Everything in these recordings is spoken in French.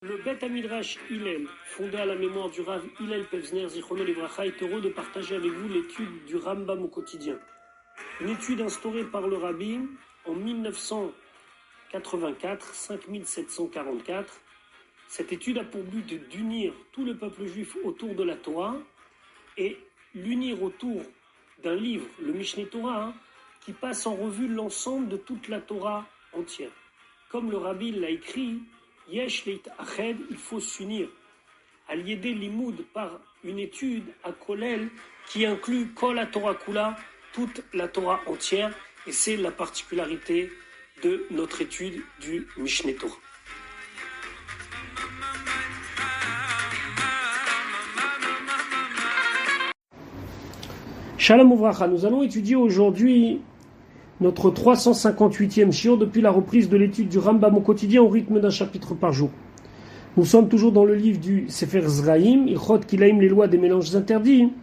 Le Bet Midrash Hillel, fondé à la mémoire du Rav Hillel Pevzner Zichrono Livracha, est heureux de partager avec vous l'étude du Rambam au quotidien. Une étude instaurée par le Rabbi en 1984, 5744. Cette étude a pour but d'unir tout le peuple juif autour de la Torah et l'unir autour d'un livre, le Mishneh Torah, qui passe en revue l'ensemble de toute la Torah entière. Comme le Rabbi l'a écrit, Yesh leit ached, il faut s'unir. Al-Yedé Limoud par une étude à Kolel qui inclut Kol la Torah Kula, toute la Torah entière, et c'est la particularité de notre étude du Mishneh Torah. Shalom Uvracha, nous allons étudier aujourd'hui notre 358e shiur depuis la reprise de l'étude du Rambam au quotidien au rythme d'un chapitre par jour. Nous sommes toujours dans le livre du Sefer Zraïm, Ilchot Kilaim, les lois des mélanges interdits,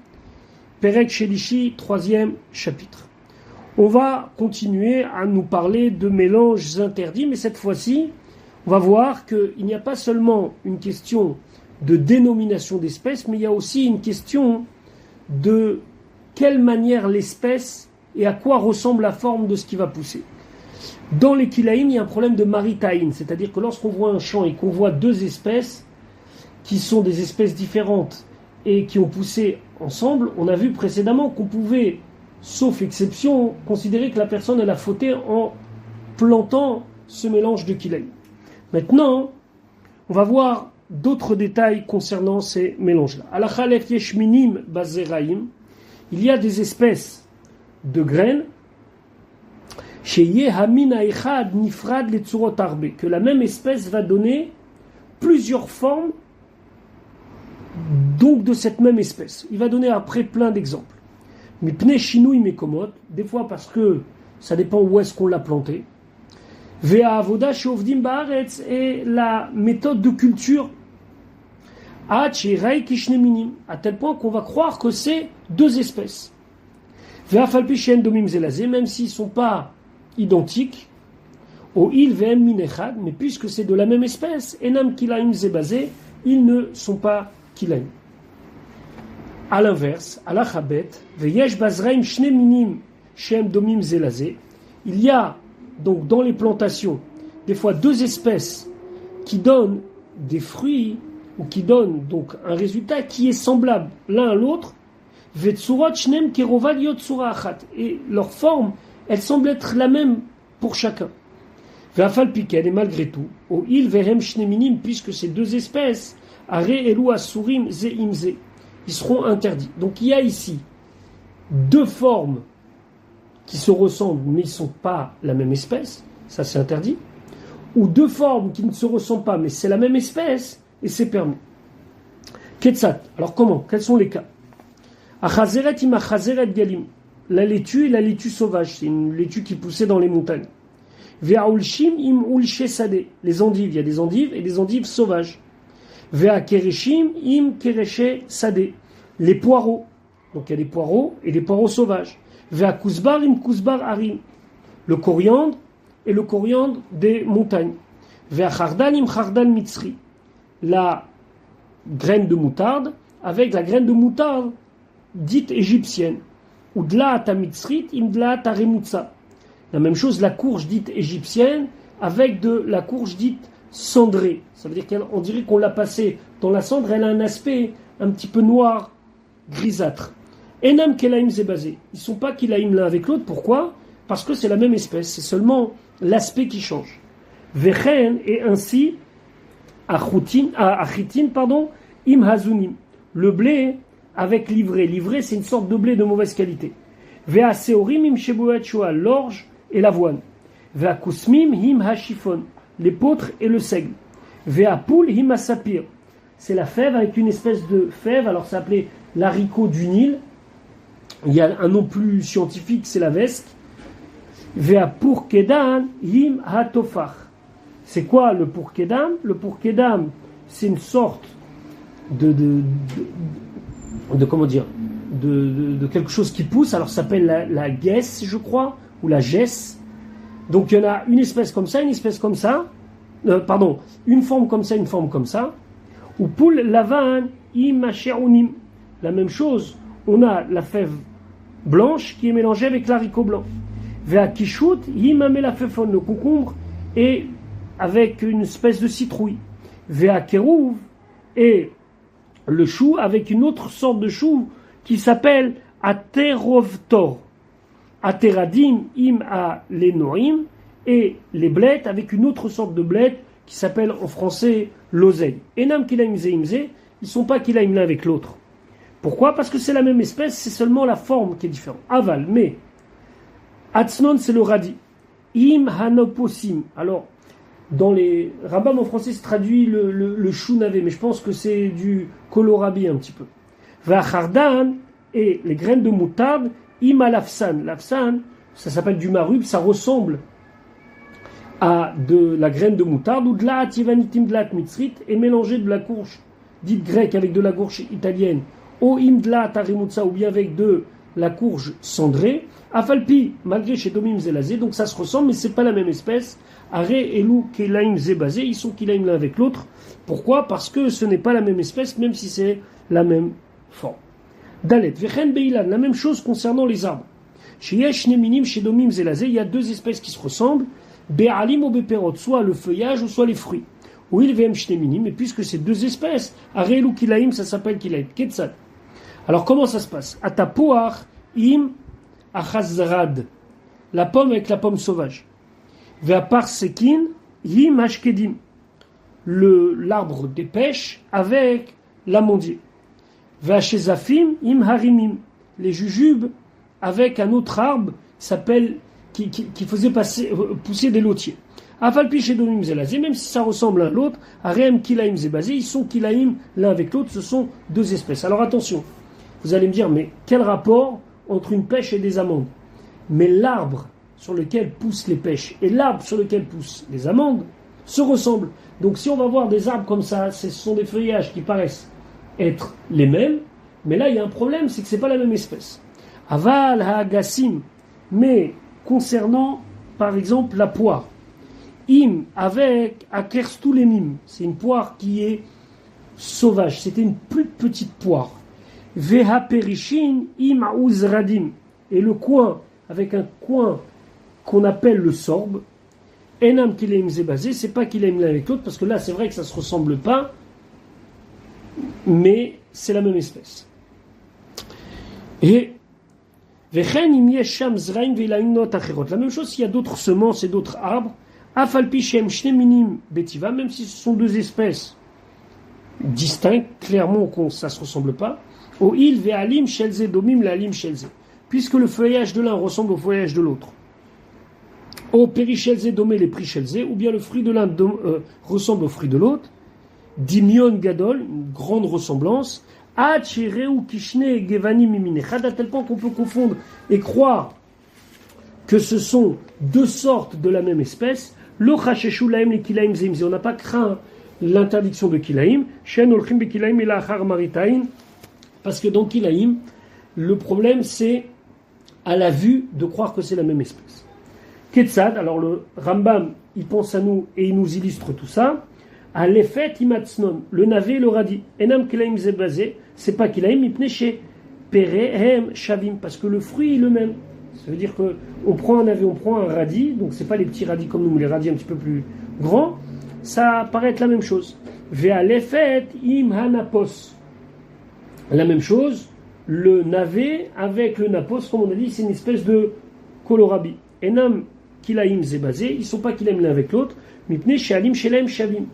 Perek Shelishi, 3e chapitre. On va continuer à nous parler de mélanges interdits, mais cette fois-ci, on va voir qu'il n'y a pas seulement une question de dénomination d'espèces, mais il y a aussi une question de quelle manière l'espèce et à quoi ressemble la forme de ce qui va pousser. Dans les kilaïm, il y a un problème de maritaïn, c'est-à-dire que lorsqu'on voit un champ et qu'on voit deux espèces qui sont des espèces différentes et qui ont poussé ensemble, on a vu précédemment qu'on pouvait, sauf exception, considérer que la personne elle a fauté en plantant ce mélange de kilaïm. Maintenant, on va voir d'autres détails concernant ces mélanges-là. Alachalef yeshminim bazeraim, il y a des espèces de graines, que la même espèce va donner plusieurs formes donc de cette même espèce. Il va donner après plein d'exemples. Mais pnei shinui mekomot, des fois parce que ça dépend où est-ce qu'on l'a planté. Vea avoda sheovdim baaretz, et la méthode de culture à tel point qu'on va croire que c'est deux espèces. Même s'ils ne sont pas identiques, mais puisque c'est de la même espèce, enam kilaim zebazé, ils ne sont pas kilaim. A l'inverse, alachabet, veyesh bazraim shne minim shem domim zelazé, il y a donc dans les plantations des fois deux espèces qui donnent des fruits ou qui donnent donc un résultat qui est semblable l'un à l'autre. Et leur forme, elle semble être la même pour chacun. Et malgré tout, puisque ces deux espèces, ils seront interdits. Donc il y a ici deux formes qui se ressemblent mais ils ne sont pas la même espèce, ça c'est interdit, ou deux formes qui ne se ressemblent pas mais c'est la même espèce et c'est permis. Ketsat, alors comment? Quels sont les cas? Achazeret im achazeret galim. La laitue et la laitue sauvage, c'est une laitue qui poussait dans les montagnes. Ve'aulshim im ulshe sadeh. Les endives, il y a des endives et des endives sauvages. Ve'akereshim im kereshe sadeh. Les poireaux. Donc il y a des poireaux et des poireaux sauvages. Ve'akusbar im kusbar harim. Le coriandre et le coriandre des montagnes. Ve'achardan im chardan mitzri. La graine de moutarde avec la graine de moutarde dite égyptienne, ou dlaat mitzrit im dlaat remutza. La même chose, la courge dite égyptienne avec de la courge dite cendrée. Ça veut dire qu'on dirait qu'on l'a passée dans la cendre, elle a un aspect un petit peu noir, grisâtre. Enam kelaim zebazé. Ils ne sont pas kilaim l'un avec l'autre. Pourquoi? Parce que c'est la même espèce, c'est seulement l'aspect qui change. Vechen, et ainsi, achitin, im hazunim. Le blé avec l'ivraie. L'ivraie, c'est une sorte de blé de mauvaise qualité. Vea seorim im shebuat shoa, l'orge et l'avoine. Vea kusmim him hashifon, l'épeautre et le seigle. Vea poul him asapir, c'est la fève avec une espèce de fève, alors c'est appelé l'haricot du Nil. Il y a un nom plus scientifique, c'est la vesque. Vea pourkedan him hatofach. C'est quoi le pourkedam? Le pourkedam, c'est une sorte de comment dire, de quelque chose qui pousse, alors ça s'appelle la guesse, je crois, ou la gesse. Donc il y en a une espèce comme ça, une forme comme ça, une forme comme ça. Ou poul lavan imacherunim. La même chose, on a la fève blanche qui est mélangée avec l'haricot blanc. Vea kishut yimame la fefon, le concombre, et avec une espèce de citrouille. Vea kerouv, et le chou avec une autre sorte de chou qui s'appelle aterovtor. Ateradim im a lenoim, et les blettes avec une autre sorte de blette qui s'appelle en français l'oseille. Enam kilaim zeimze, ils ne sont pas kilaim l'un avec l'autre. Pourquoi? Parce que c'est la même espèce, c'est seulement la forme qui est différente. Aval, mais Atznon, c'est le radis. Im hanoposim. Alors, dans les Rambam en français, se traduit le chou navet, mais je pense que c'est du kohlrabi un petit peu. Vachardan, et les graines de moutarde, im alafsan. L'afsan, ça s'appelle du marub, ça ressemble à de la graine de moutarde, ou de la ativanitim de la mitzrit, et mélangé de la courge dite grecque avec de la courge italienne, ou imdla tarimutsa, ou bien avec de la courge cendrée, afalpi, malgré chez Domim Zelazé, donc ça se ressemble, mais c'est pas la même espèce. Are elou kelaim zebazé, ils sont kilaim l'un avec l'autre. Pourquoi? Parce que ce n'est pas la même espèce, même si c'est la même forme. Dalet, vechen beilan, la même chose concernant les arbres. Chez Yesh Neminim, chez Domim Zelazé, il y a deux espèces qui se ressemblent, be'alim ou be'perot, soit le feuillage ou soit les fruits. Ou il vm shneminim, et puisque c'est deux espèces, are elou kilaim, ça s'appelle kilaim. Ketsad. Alors comment ça se passe? Atapoar im achazrad, la pomme avec la pomme sauvage. Ve'apar sekin im ashkedim, l'arbre des pêches avec l'amandier. Ve'achezafim im harimim, les jujubes avec un autre arbre qui faisait pousser des lotiers. Afalpi chez Domim Zelazé, même si ça ressemble l'un à l'autre, Arem Kilaim Zebazé, ils sont Kilaim l'un avec l'autre, ce sont deux espèces. Alors attention, vous allez me dire, mais quel rapport entre une pêche et des amandes? Mais l'arbre sur lequel poussent les pêches et l'arbre sur lequel poussent les amandes se ressemblent. Donc si on va voir des arbres comme ça, ce sont des feuillages qui paraissent être les mêmes, mais là il y a un problème, c'est que c'est pas la même espèce. Aval ha'agassim, mais concernant par exemple la poire, im avec akerstulemim, c'est une poire qui est sauvage, c'était une plus petite poire. Veha perishin im auzradim, et le coin avec un coin qu'on appelle le sorbe. Enam kilaim zebazé, c'est pas kilaim l'un avec l'autre, parce que là c'est vrai que ça se ressemble pas, mais c'est la même espèce. Et la même chose s'il y a d'autres semences et d'autres arbres, afalpi shem shneminim betiva, même si ce sont deux espèces distinctes, clairement ça se ressemble pas. O il ve'alim shelze domim la'alim shelze, puisque le feuillage de l'un ressemble au feuillage de l'autre. O perichelze domé les prichelze, ou bien le fruit de l'un ressemble au fruit de l'autre. Dimion gadol, une grande ressemblance. À tel point qu'on peut confondre et croire que ce sont deux sortes de la même espèce. On n'a pas craint l'interdiction de kilaim. Parce que dans kilaim, le problème c'est à la vue de croire que c'est la même espèce. Ketsad, alors le Rambam, il pense à nous et il nous illustre tout ça. À l'effet imatznon, le navet et le radis. Enam kilaim zebazé, c'est pas kilaim, ipne chez perehem shavim, parce que le fruit est le même. Ça veut dire que on prend un navet, on prend un radis, donc c'est pas les petits radis comme nous, mais les radis un petit peu plus grands, ça paraît être la même chose. Ve'a l'effet im hanapos. La même chose, le navet avec le napos, comme on a dit, c'est une espèce de kohlrabi. Enam kilaim zebazé, ils sont pas kilaim l'un avec l'autre, mipne shalim shelem shavim,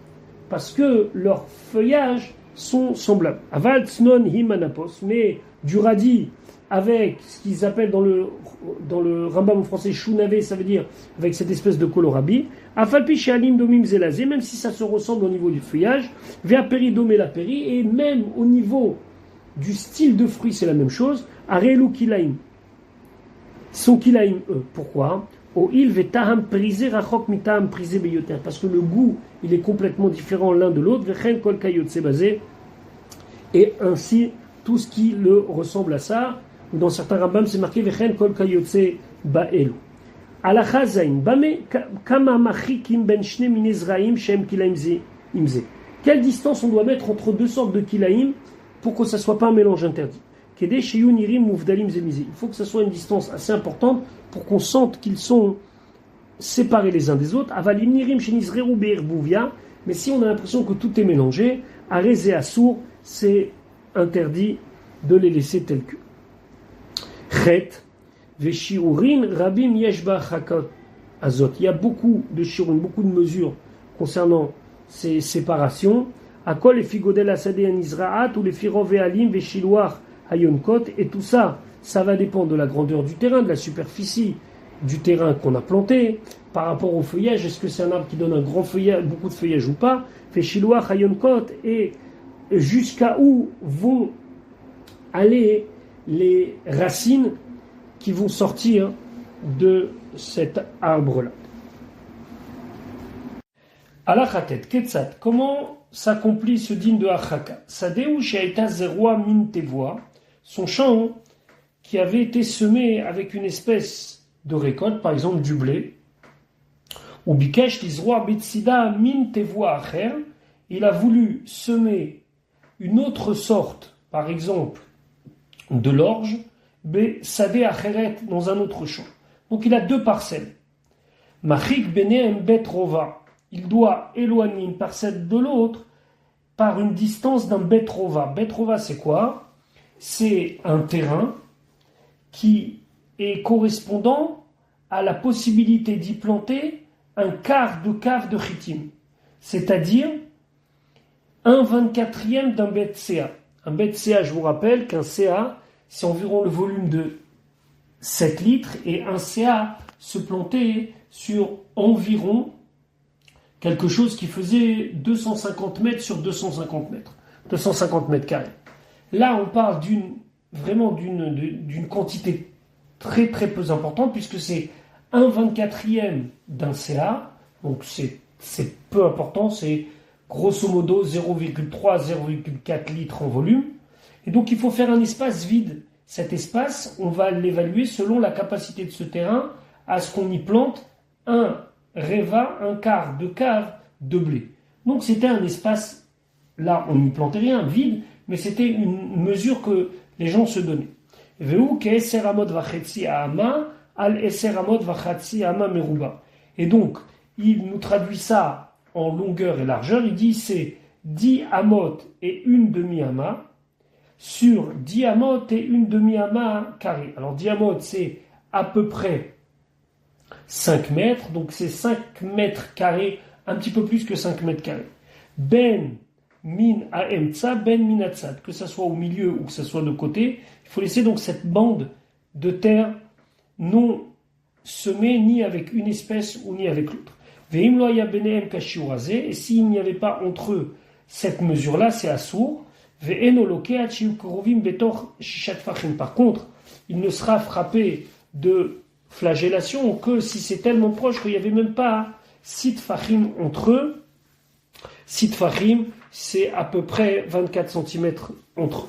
parce que leurs feuillages sont semblables. Aval tznon himanapos, mais du radis avec ce qu'ils appellent dans le Rambam en français chou navet, ça veut dire avec cette espèce de kohlrabi. Afalpi shalim domim zelazé, même si ça se ressemble au niveau du feuillage, vea peri domé la peri, et même au niveau du style de fruit, c'est la même chose. Arelu kilaim, sont kilaim eux. Pourquoi? Parce que le goût il est complètement différent l'un de l'autre, et ainsi tout ce qui le ressemble à ça. Dans certains Rambam c'est marqué Alacha zayin, bame kama machikim ben shne min ezraim shem kilaim imze. Quelle distance on doit mettre entre deux sortes de kilaim pour que ça soit pas un mélange interdit? Kede sheyun irim muvdalim zemize. Il faut que ça soit une distance assez importante pour qu'on sente qu'ils sont séparés les uns des autres. Avalim nirim shenizreru be'erbuvia. Mais si on a l'impression que tout est mélangé, arez et assour, c'est interdit de les laisser tels que. Chet, veshiurin rabim yeshba chakot azot. Il y a beaucoup de shiurim, beaucoup de mesures concernant ces séparations. Akol et figodel asadé en Israat ou les firov et alim veshiluach hayonkot. Et tout ça, ça va dépendre de la grandeur du terrain, de la superficie du terrain qu'on a planté, par rapport au feuillage. Est-ce que c'est un arbre qui donne un grand feuillage, beaucoup de feuillage ou pas? Veshiluach hayonkot. Et jusqu'à où vont aller les racines qui vont sortir de cet arbre-là. Alachatet, Ketzat, comment s'accomplit ce din de Achaka? Sadeu she'aita zerua min tevoa, son champ qui avait été semé avec une espèce de récolte, par exemple du blé, ou bikesh lizroa bitsida min tevoa acher, il a voulu semer une autre sorte, par exemple de l'orge, sadé acheret, dans un autre champ. Donc il a deux parcelles. Machik benehem bet rova, il doit éloigner une parcelle de l'autre par une distance d'un bet rova. Bet rova, c'est quoi? C'est un terrain qui est correspondant à la possibilité d'y planter un quart de cave de chitim, c'est-à-dire 1/24e d'un bet CA. Un bet CA, je vous rappelle qu'un CA, c'est environ le volume de 7 litres, et un CA se plantait sur environ quelque chose qui faisait 250 mètres sur 250 mètres, 250 mètres carrés. Là, on parle d'une quantité très très peu importante, puisque c'est 1/24e d'un CA, donc c'est peu important, c'est grosso modo 0,3-0,4 litres en volume. Et donc il faut faire un espace vide. Cet espace, on va l'évaluer selon la capacité de ce terrain à ce qu'on y plante un quart de cave de blé. Donc c'était un espace, là on n'y plantait rien, vide, mais c'était une mesure que les gens se donnaient. Et donc, il nous traduit ça en longueur et largeur, il dit c'est 10 amot et une demi-ama sur 10 amot et une demi-ama carré. Alors 10 amot, c'est à peu près 5 mètres, donc c'est 5 mètres carrés, un petit peu plus que 5 mètres carrés. Ben min aemtsa, ben min atzad, que ça soit au milieu ou que ça soit de côté, il faut laisser donc cette bande de terre non semée ni avec une espèce ou ni avec l'autre. Et s'il n'y avait pas entre eux cette mesure-là, c'est assour. Par contre, il ne sera frappé de flagellation que si c'est tellement proche qu'il n'y avait même pas 6 tfachim entre eux. 6 tfachim, c'est à peu près 24 cm entre eux.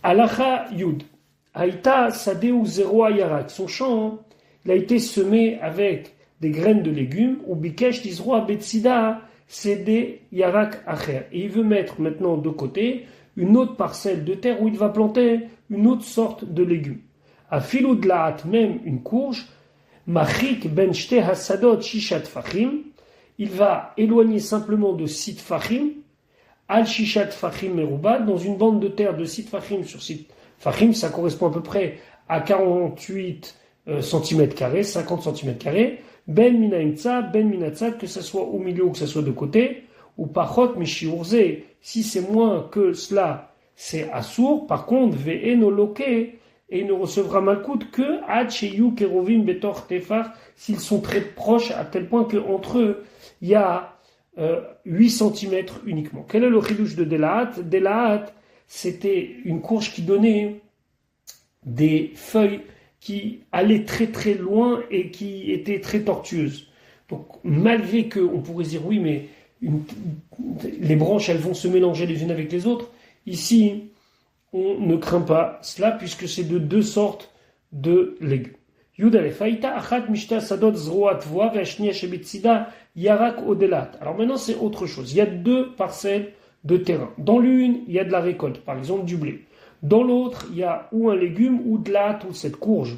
Alacha Yud. Haïta Sadeu Zero Yarak. Son champ, il a été semé avec des graines de légumes, ou bikesh d'Isroa Betsida, c'est des yarak acher. Et il veut mettre maintenant de côté une autre parcelle de terre où il va planter une autre sorte de légumes. A filou de laat, même une courge, machik ben shte hasadot shishat fachim, il va éloigner simplement de 6 fachim, al shishat fachim meruba, dans une bande de terre de 6 fachim sur 6 fachim, ça correspond à peu près à 48 cm², 50 cm², ben minaimtsa, ben minatzad, que ce soit au milieu ou que ce soit de côté, ou pachot mishiurze, si c'est moins que cela, c'est assour. Par contre, ve'enoloke, et il ne recevra malkout que hacheyu kerovim betor tefar, s'ils sont très proches à tel point qu'entre eux, il y a 8 cm uniquement. Quel est le chidouche de Delahat? Delahat, c'était une courge qui donnait des feuilles qui allaient très très loin et qui étaient très tortueuses. Donc malgré qu'on pourrait dire oui, mais les branches elles vont se mélanger les unes avec les autres, ici on ne craint pas cela puisque c'est de deux sortes de légumes. Alors maintenant, c'est autre chose. Il y a deux parcelles de terrain. Dans l'une, il y a de la récolte, par exemple du blé. Dans l'autre, il y a ou un légume ou de la ou cette courge.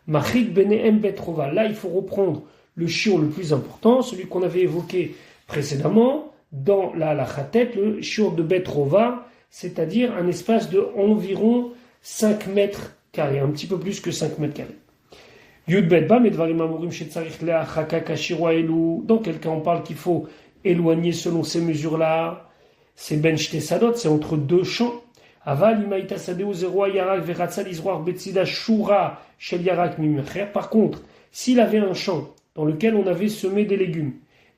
Là, il faut reprendre le shiur le plus important, celui qu'on avait évoqué précédemment, dans la Lachatet, le shiur de Betrova, c'est-à-dire un espace de environ 5 mètres carrés, un petit peu plus que 5 mètres carrés. Dans quel cas on parle qu'il faut éloigner selon ces mesures-là, c'est ben sadot, c'est entre deux champs. Par contre, s'il avait un champ dans lequel on avait semé des légumes,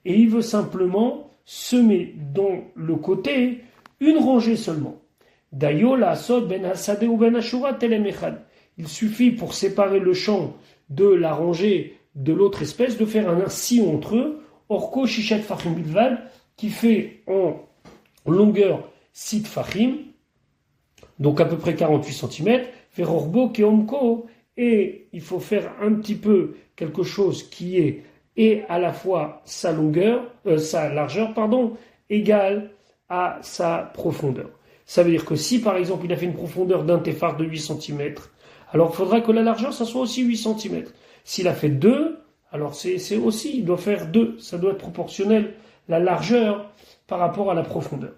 et il veut simplement semer dans le côté une rangée seulement. Il suffit pour séparer le champ de la rangée de l'autre espèce de faire un sillon entre eux, orko shishat fachim bilvad, qui fait en longueur 6 fachim, donc à peu près 48 cm, verorbo keomko, et il faut faire un petit peu quelque chose qui est et à la fois sa largeur, égale à sa profondeur. Ça veut dire que si par exemple il a fait une profondeur d'un téphar de 8 cm, alors il faudra que la largeur ça soit aussi 8 cm. S'il a fait 2, alors c'est aussi, il doit faire 2, ça doit être proportionnel, la largeur par rapport à la profondeur.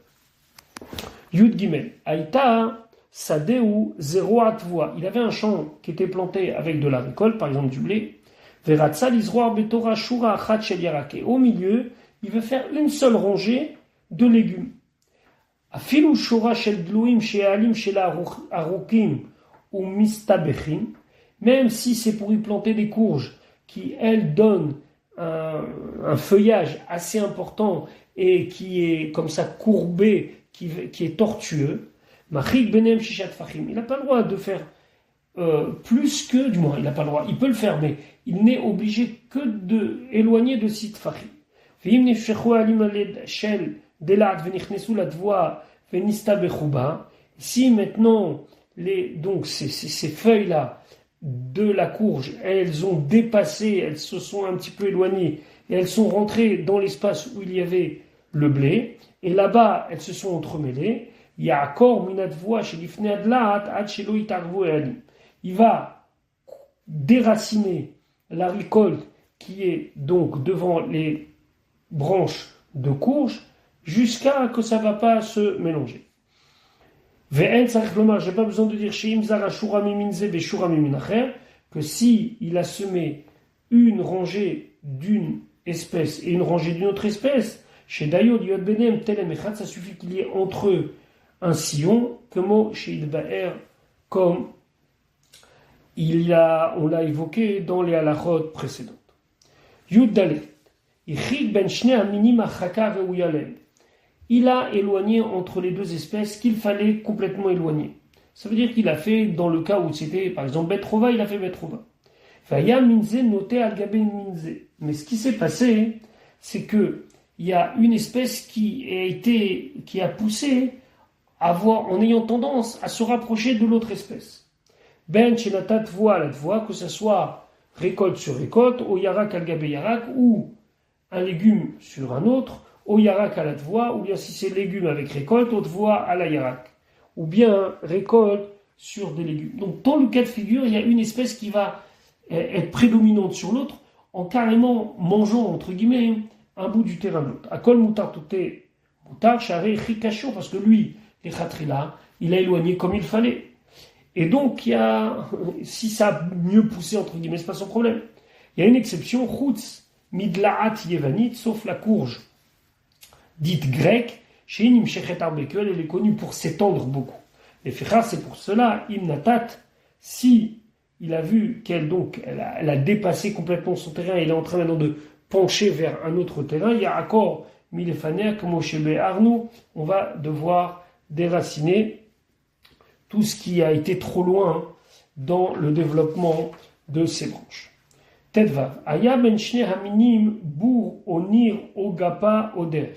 Yud Gimel, Aïta, Sadeu, Zéro Atvoa. Il avait un champ qui était planté avec de la récolte, par exemple du blé. Veratzal Izroar Betora Shura Achat Shel Yarak. Et au milieu, il veut faire une seule rangée de légumes. Afilu Shura Shel Dluim Shealim Shel Arukim ou Mistabechim. Même si c'est pour y planter des courges qui, elles, donnent un feuillage assez important et qui est comme ça courbé, qui est tortueux, il n'a pas le droit de faire plus que, du moins, il n'a pas le droit, il peut le faire, mais il n'est obligé que d'éloigner de site fachim. Si maintenant, donc ces feuilles-là de la courge, elles ont dépassé, elles se sont un petit peu éloignées, et elles sont rentrées dans l'espace où il y avait le blé, et là-bas, elles se sont entremêlées. Il va déraciner la récolte qui est donc devant les branches de courge jusqu'à que ça ne va pas se mélanger. Je n'ai pas besoin de dire que si il a semé une rangée d'une espèce et une rangée d'une autre espèce, chez Dayod Yod Benem Telem Echad, ça suffit qu'il y ait entre eux un sillon, comme chez Ilbaer, comme on l'a évoqué dans les halachot précédentes. Yud Dalet, Ichid ben Shnei Aminim Achaka Veuyalem. Il a éloigné entre les deux espèces qu'il fallait complètement éloigner. Ça veut dire qu'il a fait, dans le cas où c'était par exemple Betrova, il a fait Betrova. Vaya Minze noté al Gabe Minze. Mais ce qui s'est passé, c'est que il y a une espèce qui a poussé en ayant tendance à se rapprocher de l'autre espèce. Ben Chenatat voit la voie, que ce soit récolte sur récolte, au Yarak al Gabe Yarak, ou un légume sur un autre, au Yarak à la voie, ou bien si c'est légumes avec récolte, autre voie à la Yarak. Ou bien récolte sur des légumes. Donc dans le cas de figure, il y a une espèce qui va être prédominante sur l'autre, en carrément mangeant, entre guillemets, un bout du terrain de l'autre. Akol mutar touté mutar charé chikacho, parce que lui, les khatrila, il a éloigné comme il fallait. Et donc, si ça a mieux poussé, entre guillemets, c'est pas son problème. Il y a une exception, chutz midlaat yevanit, sauf la courge dite grecque, chez Inim Shechet Arbekel, elle est connue pour s'étendre beaucoup. Les fichas, c'est pour cela, imnatat, si il a vu qu'elle a dépassé complètement son terrain, et elle est en train maintenant de pencher vers un autre terrain, il y a accord milefaner, comme chez Arnou, on va devoir déraciner tout ce qui a été trop loin dans le développement de ces branches. Tedvav, Aya ben shne haminim bour onir ogapa oder.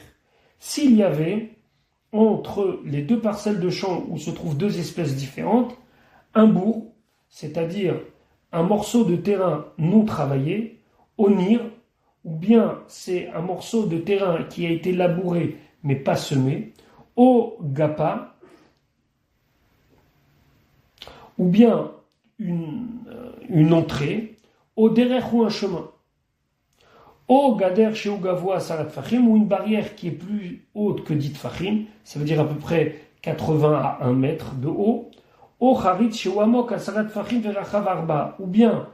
S'il y avait entre les deux parcelles de champ où se trouvent deux espèces différentes, un bourg, c'est-à-dire un morceau de terrain non travaillé, onir, ou bien c'est un morceau de terrain qui a été labouré mais pas semé, au gapa, ou bien une entrée, au derech ou un chemin, au gader chez Ogavoa Sarat Fahim, ou une barrière qui est plus haute que 10 Fahim, ça veut dire à peu près 80 à 1 mètre de haut, au Charit chez Ouamok Sarat Fahim Verachav Arba, ou bien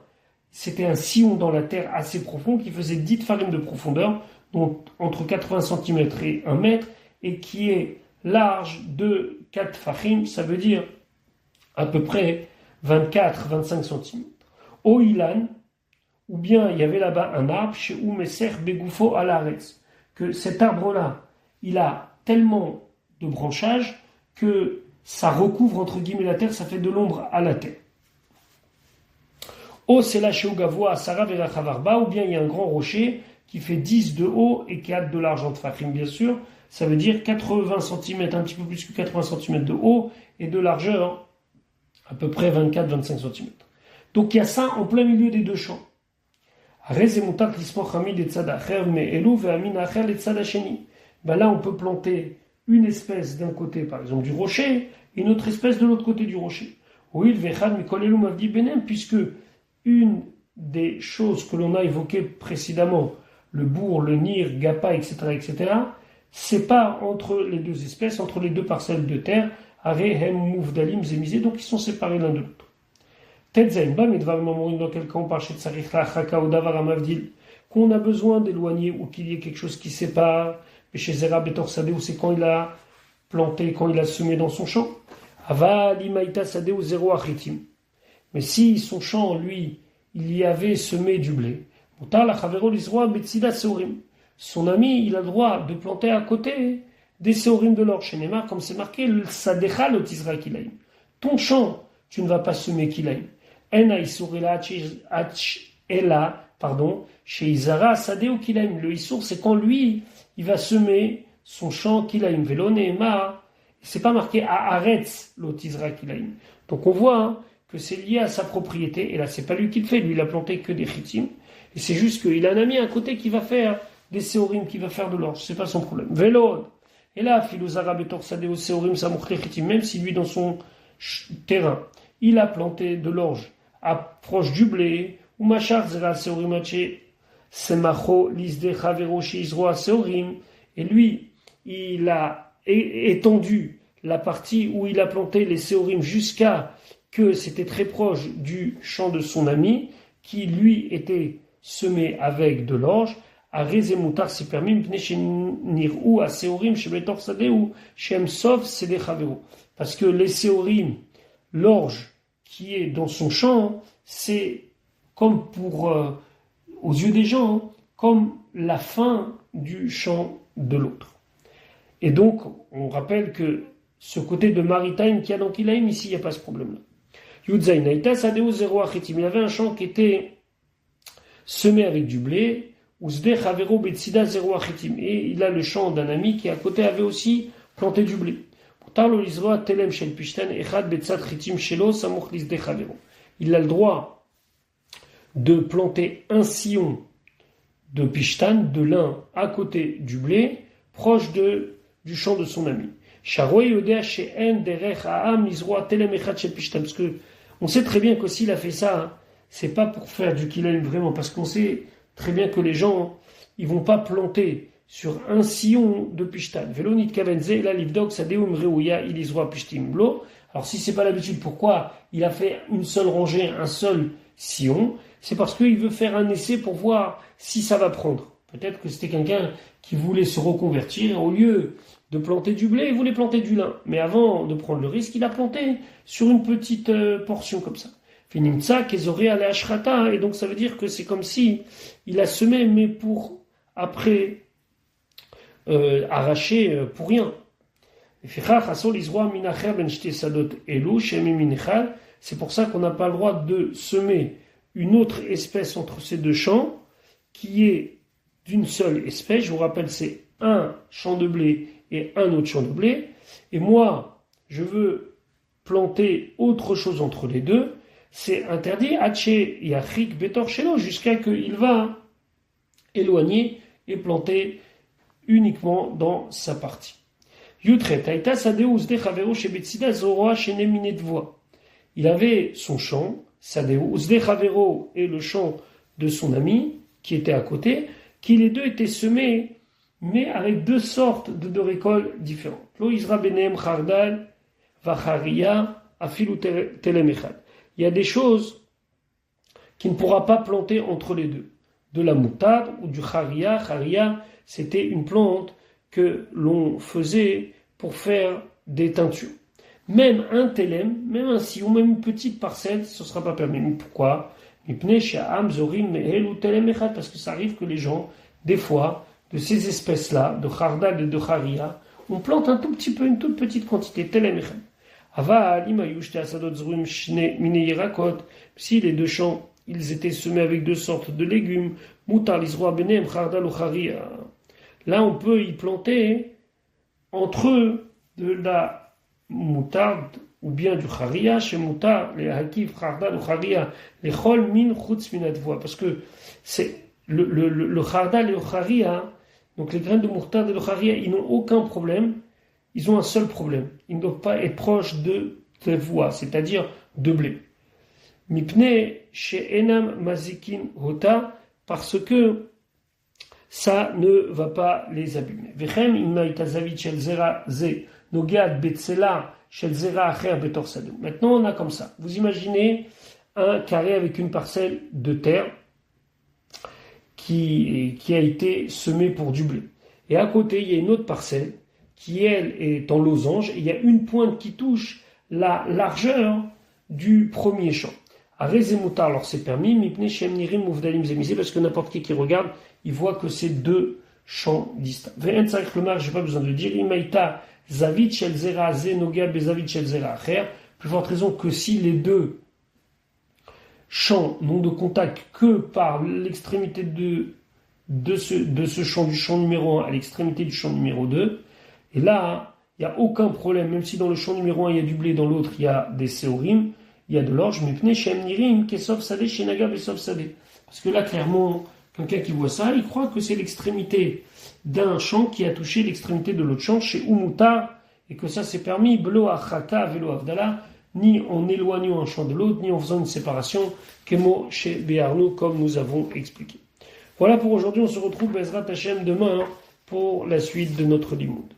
c'était un sillon dans la terre assez profond qui faisait 10 Fahim de profondeur, donc entre 80 cm et 1 mètre, et qui est large de 4 Fahim, ça veut dire à peu près 24-25 cm. Au Ilan, ou bien il y avait là-bas un arbre chez Oumeser Begoufo Alaretz, que cet arbre-là, il a tellement de branchages que ça recouvre entre guillemets la terre, ça fait de l'ombre à la terre. Au c'est là chez Ogavoa Sarah Verachavarba, ou bien il y a un grand rocher qui fait 10 de haut et 4 de large en Tfachim, bien sûr, ça veut dire 80 cm, un petit peu plus que 80 cm de haut et de largeur à peu près 24-25 cm. Donc il y a ça en plein milieu des deux champs. Là, on peut planter une espèce d'un côté, par exemple, du rocher, et une autre espèce de l'autre côté du rocher. Puisque une des choses que l'on a évoquées précédemment, le bourg, le nir, gapa, etc., sépare entre les deux espèces, entre les deux parcelles de terre, donc ils sont séparés l'un de l'autre. Dans quel cas on parle chez qu'on a besoin d'éloigner ou qu'il y ait quelque chose qui sépare, mais chez Zera Betor Sadeh, c'est quand il a planté, quand il a semé dans son champ. Avalimaïta Sadeh ou zéro achitim. Mais si son champ, lui, il y avait semé du blé, son ami, il a le droit de planter à côté des séorim de l'or. Chez Neymar, comme c'est marqué, le Sadecha le Tizra Kilaim. Ton champ, tu ne vas pas semer Kilaim. Chez Izara, Sadeh ou Kilaim. Le Issour, c'est quand lui, il va semer son champ Kilaim. Velo Neymar, c'est pas marqué à Aretz le Tizra Kilaim. Donc on voit que c'est lié à sa propriété. Et là, c'est pas lui qui le fait. Lui, il a planté que des chitim. Et c'est juste qu'il a un ami à côté qui va faire des séorim, qui va faire de l'orge. C'est pas son problème. Velo. Et là, Philosara Betor Sadeh ou séorim Samouchle chitim. Même si lui, dans son terrain, il a planté de l'orge approche du blé, ou machar zera seorimache semacho lisde chavero sheizroa seorim, et lui, il a étendu la partie où il a planté les séorim jusqu'à que c'était très proche du champ de son ami, qui lui était semé avec de l'orge. À Rezemoutar, c'est permis, nirou à séorim chez Betor Sadeu, chez Msov, c'est des chavero. Parce que les séorim, l'orge qui est dans son champ, c'est comme aux yeux des gens, comme la fin du champ de l'autre. Et donc, on rappelle que ce côté de maritime qu'il y a dans Kilaim, ici, il n'y a pas ce problème-là. Yudzainaita Sadeu zéro achitim. Il y avait un champ qui était semé avec du blé, Uzde Chavero Betsida zéro achitim. Et il a le champ d'un ami qui à côté avait aussi planté du blé. Il a le droit de planter un sillon de pishtan, de lin, à côté du blé, proche du champ de son ami. Parce que on sait très bien que s'il a fait ça, c'est pas pour faire du kilaim vraiment, parce qu'on sait très bien que les gens, ils vont pas planter sur un sillon de pishtan. Velonit kavenze, la livdok, sadeum reuya, ilisroa pishtim blo. Alors si c'est pas l'habitude, pourquoi il a fait une seule rangée, un seul sillon? C'est parce qu'il veut faire un essai pour voir si ça va prendre. Peut-être que c'était quelqu'un qui voulait se reconvertir, et au lieu de planter du blé, il voulait planter du lin. Mais avant de prendre le risque, il a planté sur une petite portion comme ça. Finimtsa, kezoré ale ashrata, et donc ça veut dire que c'est comme si il a semé, mais pour après arraché pour rien. C'est pour ça qu'on n'a pas le droit de semer une autre espèce entre ces deux champs qui est d'une seule espèce. Je vous rappelle, c'est un champ de blé et un autre champ de blé. Et moi, je veux planter autre chose entre les deux. c'est interdit, Haché Yachik Betor Shelo, jusqu'à qu'il va éloigner et planter uniquement dans sa partie. Yutret, Aïta Sadeu Uzde Chavero Shebetzida Zoroa Shenemine Dvoa. Il avait son champ, Sadeu Uzde Chavero et le champ de son ami, qui était à côté, qui les deux étaient semés, mais avec deux sortes de récoltes différentes. Lo Isra Benehem Chardal, Vacharia, Afilu Telemechad. Il y a des choses qu'il ne pourra pas planter entre les deux. De la moutarde ou du charia. Charia, c'était une plante que l'on faisait pour faire des teintures. Même un telem, même un si, ou même une petite parcelle, ce ne sera pas permis. Mais pourquoi? Parce que ça arrive que les gens, des fois, de ces espèces-là, de chardal et de charia, on plante un tout petit peu, une toute petite quantité, telem echad. Si les deux champs, ils étaient semés avec deux sortes de légumes, là on peut y planter entre eux de la moutarde ou bien du charia, chez moutarde, les hakif, chardal ou charia, les chol min chutz min advoa, parce que c'est le chardal et le charia, donc les graines de moutarde et le charia, ils n'ont aucun problème. Ils ont un seul problème. Ils ne doivent pas être proches de voix, c'est-à-dire de blé. Mipne chez Enam Mazikin Hota, parce que ça ne va pas les abîmer. Vechem Imnaïta Zavit Shel Zera Ze Nogeat Betzela Shel Zera Acher Betor Sadou. Maintenant, on a comme ça. Vous imaginez un carré avec une parcelle de terre qui a été semée pour du blé. Et à côté, il y a une autre parcelle qui, elle, est en losange, et il y a une pointe qui touche la largeur du premier champ. À Rezemouta, alors c'est permis, Mipne Shem Nirim Mouvdalim Zemizé, parce que n'importe qui regarde, il voit que c'est deux champs distincts. Ve'en Tzarich Lomar, j'ai pas besoin de le dire, Imaïta Zavit Shel Zera Ze Noga Bezavit Shel Zera Acher, plus forte raison que si les deux champs n'ont de contact que par l'extrémité de ce champ, du champ numéro 1 à l'extrémité du champ numéro 2, et là, il n'y a aucun problème, même si dans le champ numéro 1 il y a du blé, dans l'autre il y a des séorim, il y a de l'orge, mais pne shem nirim, kesov sadeh, shenaga besov sadeh. Parce que là, clairement, quelqu'un qui voit ça, il croit que c'est l'extrémité d'un champ qui a touché l'extrémité de l'autre champ, chez Umuta, et que ça c'est permis, belo achata velo avdala, ni en éloignant un champ de l'autre, ni en faisant une séparation, kemo chez Béarnou, comme nous avons expliqué. Voilà pour aujourd'hui, on se retrouve Bezrat Hashem demain pour la suite de notre limoud.